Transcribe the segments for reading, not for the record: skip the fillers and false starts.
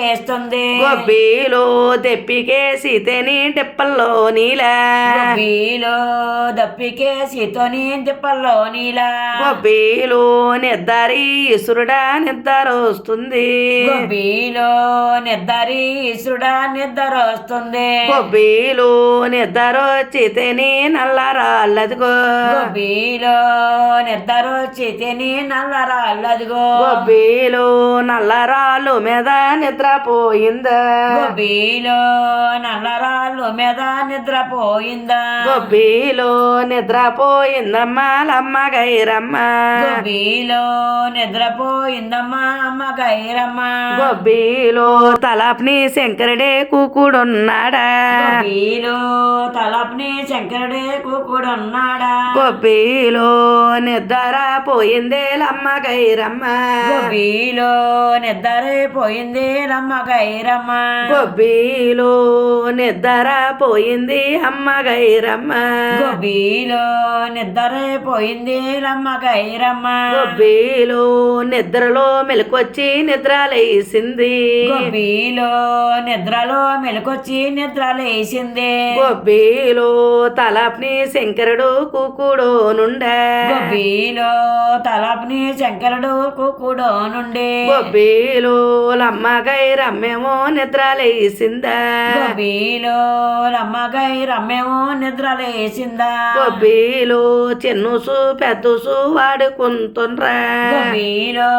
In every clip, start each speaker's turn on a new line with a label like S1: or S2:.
S1: చేస్తుంది
S2: గొబ్బిలో దెప్పికే సీతని టెప్పల్లో నీలా
S1: గొబ్బిలో దప్పికే సీతోని తిప్పల్లో నీలా
S2: గొబ్బిలో నిద్దారి ఈశ్వరుడా నిద్రొస్తుంది
S1: గొబ్బిలో నిద్దారి ఈశ్వరుడా నిద్ర వస్తుంది
S2: గొబ్బిలో నిద్రొచ్చితేని నల్లరాళ్ళదిగో
S1: గొబ్బిలో నిద్ర వచ్చితేని నల్లరాళ్ళదిగో
S2: గొబ్బిలో నల్లరాళ్ళు మీద నిద్రపోయిందా
S1: గొబ్బిలో నల్లరాళ్ళు మీద నిద్రపోయిందా
S2: గొబ్బిలో నిద్రపోయిందమ్మ లమ్మ గైరమ్మ
S1: గొబ్బిలో నిద్రపోయిందమ్మా అమ్మ గైరమ్మ
S2: గొబ్బిలో తలప్ని శంకరుడే కూకుడున్నాడా
S1: గొబ్బిలో తలపుని శంకరుడే కూకుడున్నాడా
S2: గొబ్బిలో నిద్ర పోయిందే లమ్మ గైరమ్మ
S1: గొబ్బిలో నిద్రపోయింది రమ్మ గైరమ్మ
S2: గొబ్బిలో నిద్ర పోయింది అమ్మ గైరమ్మ
S1: గొబ్బిలో నిద్రపోయింది రమ్మ గైరమ్మ
S2: గొబ్బిలో నిద్రలో మెలకొచ్చి నిద్ర లేసింది
S1: గొబ్బిలో నిద్రలో మెలకొచ్చి నిద్ర లేచింది
S2: గొబ్బిలో తలప్ని శంకరుడు కూకుడు నుండే
S1: గొబ్బిలో తలపుని శంకరుడు కూకుడు నుండి
S2: గొబ్బిలో లమ్మ గైరమ్మేమో నిద్ర లేసిందా
S1: గొబ్బిలో రమ్మగై రమ్మేమో నిద్ర లేచిందా
S2: గొబ్బిలో చిన్నుసు పెద్దసు వాడుకుంటుండ్రా
S1: గొబ్బిలో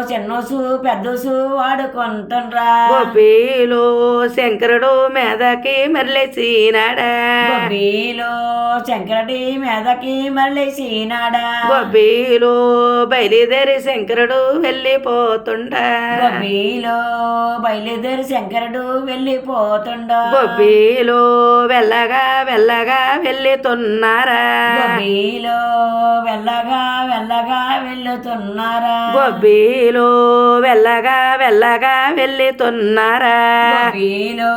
S1: చిన్నసు పెద్దసు వాడుకుంటుండ్రా
S2: గొబ్బిలో శంకరుడు మీదకి మరలేసినాడా
S1: గొబ్బిలో శంకరుడి మీదకి మళ్ళీసినాడా
S2: గొబ్బిలో బయలుదేరి శంకరుడు వెళ్ళిపోతుండా
S1: గొబ్బిలో బయలుదేరి శంకరుడు వెళ్ళిపోతుండా
S2: గొబ్బిలో వెళ్ళగా వెళ్ళగా వెళ్ళుతున్నారా
S1: గొబ్బిలో వెళ్ళగా వెళ్ళగా వెళ్ళుతున్నారా
S2: గొబ్బిలో వెళ్ళగా వెళ్ళగా వెళ్ళుతున్నారా
S1: గొబ్బిలో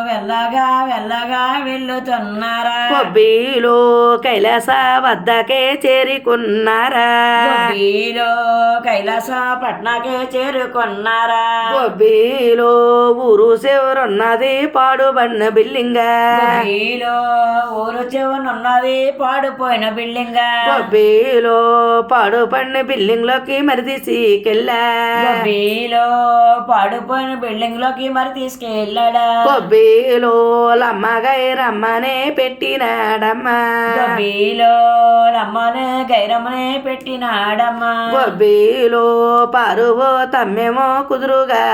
S1: వెళ్ళగా వెళ్ళగా వెళ్ళుతున్నారా
S2: గొబ్బిలో కైలాస వద్దకే చేరుకున్నారా
S1: గొబ్బిలో కైలాస పట్నాకే చేరుకున్నారా
S2: గొబ్బిలో ఊరు చివరున్నది పాడుబడిన బిల్డింగా
S1: గొబ్బిలో ఊరు చివనున్నది పాడుపోయిన బిల్డింగ్
S2: గొబ్బిలో పాడుబడిన బిల్డింగ్ లోకి మరి తీసుకెళ్ళా
S1: గొబ్బిలో పాడుపోయిన బిల్డింగ్ లోకి మరి తీసుకెళ్ళాడా
S2: గొబ్బిలో లమ్మగై రమ్మనే పెట్టినాడమ్మా
S1: గొబ్బిలో రమ్మనే గైరమ్మనే పెట్టినాడమ్మా
S2: గొబ్బిలో పరువు తమ్మేమో కుదురుగా